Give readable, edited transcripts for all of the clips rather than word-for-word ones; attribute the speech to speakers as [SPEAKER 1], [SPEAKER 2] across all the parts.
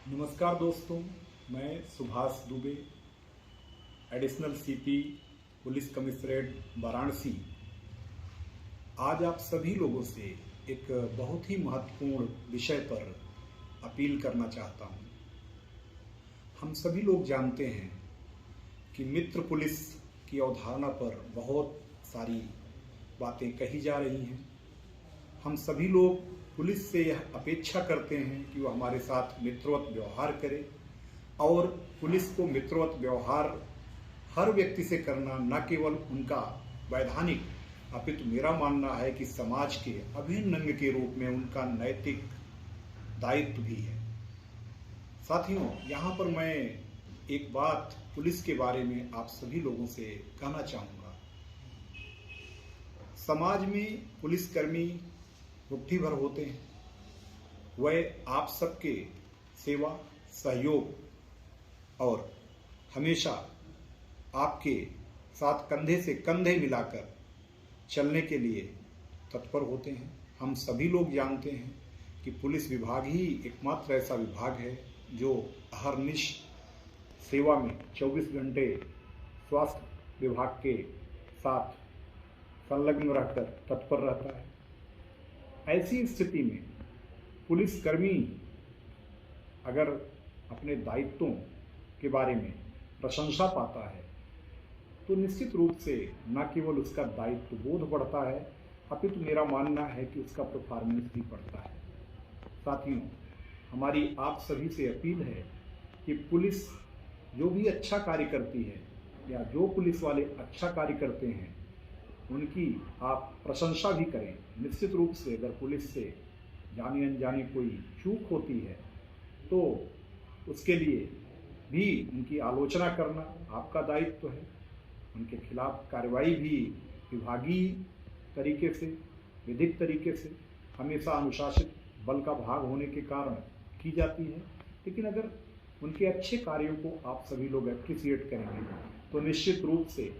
[SPEAKER 1] नमस्कार दोस्तों, मैं Subhash Dubey, additional CP police commissionerate Varanasi. आज आप सभी लोगों से एक बहुत ही महत्वपूर्ण विषय पर अपील करना चाहता हूं। हम सभी लोग जानते हैं कि मित्र पुलिस की अवधारणा पर बहुत सारी बातें कही जा रही हैं। हम सभी लोग पुलिस से यह अपेक्षा करते हैं कि वो हमारे साथ मित्रवत व्यवहार करे, और पुलिस को मित्रवत व्यवहार हर व्यक्ति से करना न केवल उनका वैधानिक अपितु मेरा मानना है कि समाज के अभिन्न अंग के रूप में उनका नैतिक दायित्व भी है। साथियों, यहाँ पर मैं एक बात पुलिस के बारे में आप सभी लोगों से कहना चाहूँगा। समाज में पुलिसकर्मी मुट्ठी भर होते हैं। वह आप सबके सेवा सहयोग और हमेशा आपके साथ कंधे से कंधे मिलाकर चलने के लिए तत्पर होते हैं। हम सभी लोग जानते हैं कि पुलिस विभाग ही एकमात्र ऐसा विभाग है जो अहर्निश सेवा में 24 घंटे स्वास्थ्य विभाग के साथ संलग्न रहकर तत्पर रहता है। ऐसी स्थिति में पुलिसकर्मी अगर अपने दायित्वों के बारे में प्रशंसा पाता है तो निश्चित रूप से न केवल उसका दायित्व बोध बढ़ता है, अपितु मेरा मानना है कि उसका परफॉर्मेंस भी बढ़ता है। साथियों, हमारी आप सभी से अपील है कि पुलिस जो भी अच्छा कार्य करती है या जो पुलिस वाले अच्छा कार्य करते हैं उनकी आप प्रशंसा भी करें। निश्चित रूप से अगर पुलिस से जाने अनजाने कोई चूक होती है तो उसके लिए भी उनकी आलोचना करना आपका दायित्व है। उनके खिलाफ कार्रवाई भी विभागीय तरीके से, विधिक तरीके से, हमेशा अनुशासित बल का भाग होने के कारण की जाती है। लेकिन अगर उनके अच्छे कार्यों को आप सभी लोग एप्रिसिएट करेंगे तो निश्चित रूप से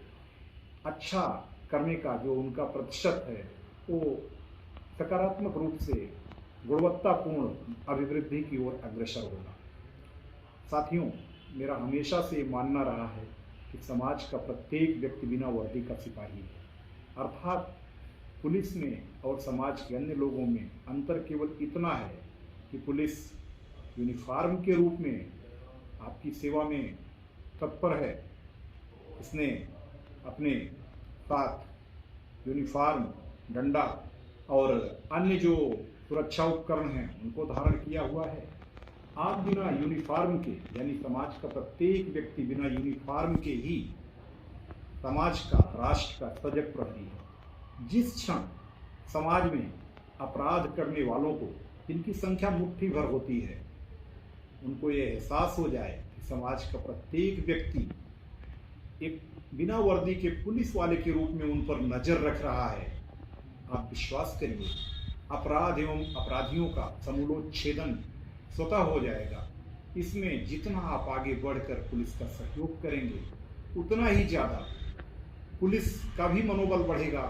[SPEAKER 1] अच्छा करने का जो उनका प्रतिशत है वो सकारात्मक रूप से गुणवत्तापूर्ण अभिवृद्धि की ओर अग्रसर होगा। साथियों, मेरा हमेशा से मानना रहा है कि समाज का प्रत्येक व्यक्ति बिना वर्दी का सिपाही है। अर्थात पुलिस में और समाज के अन्य लोगों में अंतर केवल इतना है कि पुलिस यूनिफॉर्म के रूप में आपकी सेवा में तत्पर है। इसने अपने साथ यूनिफॉर्म, डंडा और अन्य जो सुरक्षा उपकरण हैं उनको धारण किया हुआ है। आप बिना यूनिफॉर्म के, यानी समाज का प्रत्येक व्यक्ति बिना यूनिफॉर्म के ही समाज का, राष्ट्र का सजग प्रहरी है। जिस क्षण समाज में अपराध करने वालों को, जिनकी संख्या मुट्ठी भर होती है, उनको ये एहसास हो जाए कि समाज का प्रत्येक व्यक्ति एक बिना वर्दी के पुलिस वाले के रूप में उन पर नजर रख रहा है, आप विश्वास करिए अपराध एवं अपराधियों का समूलोच्छेदन स्वतः हो जाएगा। इसमें जितना आप आगे बढ़कर पुलिस का सहयोग करेंगे उतना ही ज़्यादा पुलिस का भी मनोबल बढ़ेगा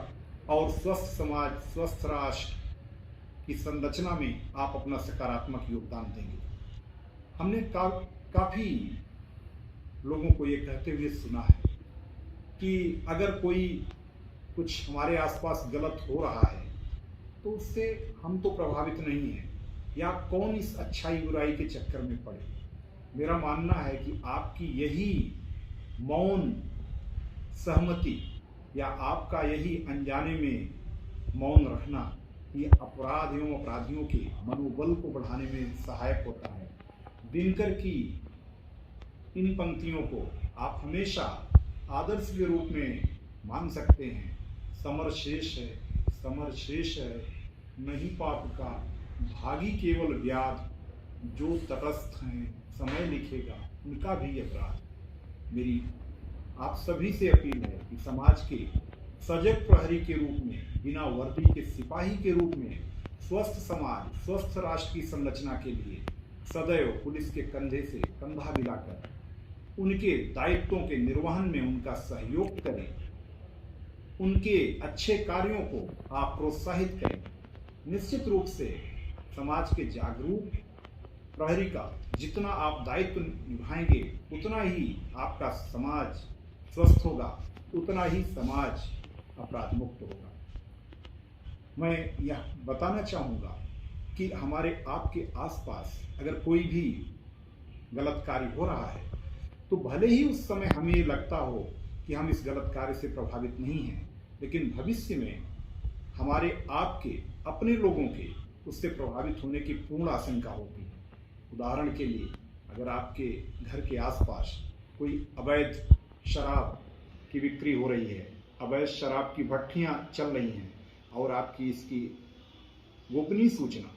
[SPEAKER 1] और स्वस्थ समाज, स्वस्थ राष्ट्र की संरचना में आप अपना सकारात्मक योगदान देंगे। हमने काफ़ी लोगों को ये कहते हुए सुना है कि अगर कोई कुछ हमारे आसपास गलत हो रहा है तो उससे हम तो प्रभावित नहीं हैं, या कौन इस अच्छाई बुराई के चक्कर में पड़े। मेरा मानना है कि आपकी यही मौन सहमति या आपका यही अनजाने में मौन रखना ये अपराध एवं अपराधियों के मनोबल को बढ़ाने में सहायक होता है। दिनकर की इन पंक्तियों को आप हमेशा आदर्श के रूप में मान सकते हैं। समर शेष है, समर शेष है, नहीं पाप का भागी केवल व्याध, जो तटस्थ हैं समय लिखेगा उनका भी अपराध। मेरी आप सभी से अपील है कि समाज के सजग प्रहरी के रूप में, बिना वर्दी के सिपाही के रूप में स्वस्थ समाज, स्वस्थ राष्ट्र की संरचना के लिए सदैव पुलिस के कंधे से कंधा मिलाकर उनके दायित्वों के निर्वहन में उनका सहयोग करें। उनके अच्छे कार्यों को आप प्रोत्साहित करें। निश्चित रूप से समाज के जागरूक प्रहरी का जितना आप दायित्व निभाएंगे उतना ही आपका समाज स्वस्थ होगा, उतना ही समाज अपराध मुक्त होगा। मैं यह बताना चाहूँगा कि हमारे आपके आसपास अगर कोई भी गलत कार्य हो रहा है तो भले ही उस समय हमें लगता हो कि हम इस गलत कार्य से प्रभावित नहीं हैं, लेकिन भविष्य में हमारे आपके अपने लोगों के उससे प्रभावित होने की पूर्ण आशंका होती है। उदाहरण के लिए, अगर आपके घर के आसपास कोई अवैध शराब की बिक्री हो रही है, अवैध शराब की भट्टियां चल रही हैं और आपकी इसकी गोपनीय सूचना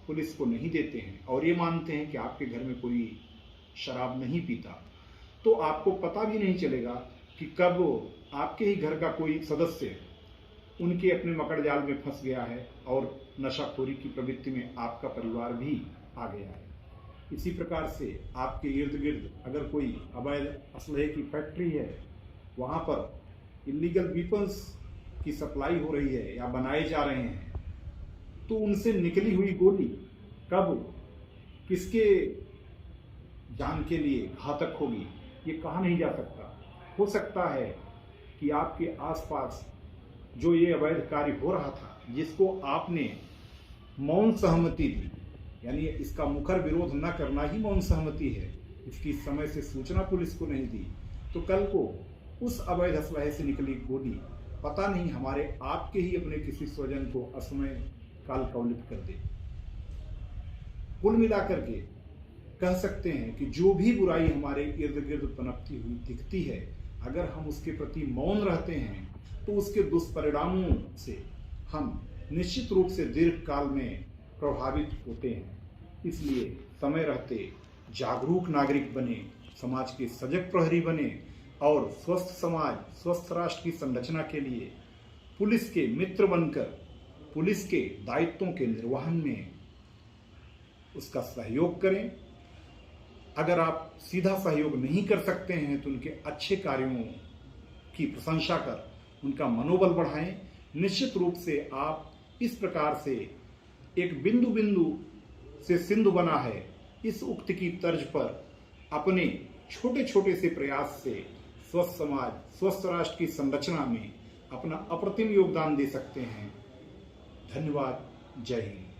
[SPEAKER 1] पुलिस को नहीं देते हैं और ये मानते हैं कि आपके घर में कोई शराब नहीं पीता, तो आपको पता भी नहीं चलेगा कि कब आपके ही घर का कोई सदस्य उनके अपने मकड़ जाल में फंस गया है और नशाखोरी की प्रवृत्ति में आपका परिवार भी आ गया है। इसी प्रकार से आपके इर्द गिर्द अगर कोई अवैध असलहे की फैक्ट्री है, वहाँ पर इलीगल वेपन्स की सप्लाई हो रही है या बनाए जा रहे हैं, तो उनसे निकली हुई गोली कब किसके जान के लिए घातक होगी ये कहा नहीं जा सकता। हो सकता है कि आपके आसपास जो ये अवैध कार्य हो रहा था, जिसको आपने मौन सहमति दी, यानी इसका मुखर विरोध न करना ही मौन सहमति है, इसकी समय से सूचना पुलिस को नहीं दी, तो कल को उस अवैध असलहे से निकली गोली पता नहीं हमारे आपके ही अपने किसी स्वजन को असमय काल कवलित कर दे। कुल मिलाकर के कह सकते हैं कि जो भी बुराई हमारे इर्द गिर्द पनपती हुई दिखती है, अगर हम उसके प्रति मौन रहते हैं तो उसके दुष्परिणामों से हम निश्चित रूप से दीर्घ काल में प्रभावित होते हैं। इसलिए समय रहते जागरूक नागरिक बने, समाज के सजग प्रहरी बने और स्वस्थ समाज, स्वस्थ राष्ट्र की संरचना के लिए पुलिस के मित्र बनकर पुलिस के दायित्वों के निर्वहन में उसका सहयोग करें। अगर आप सीधा सहयोग नहीं कर सकते हैं तो उनके अच्छे कार्यों की प्रशंसा कर उनका मनोबल बढ़ाएं। निश्चित रूप से आप इस प्रकार से एक बिंदु बिंदु से सिंधु बना है, इस उक्ति की तर्ज पर अपने छोटे छोटे से प्रयास से स्वस्थ समाज, स्वस्थ राष्ट्र की संरचना में अपना अप्रतिम योगदान दे सकते हैं। धन्यवाद। जय हिंद।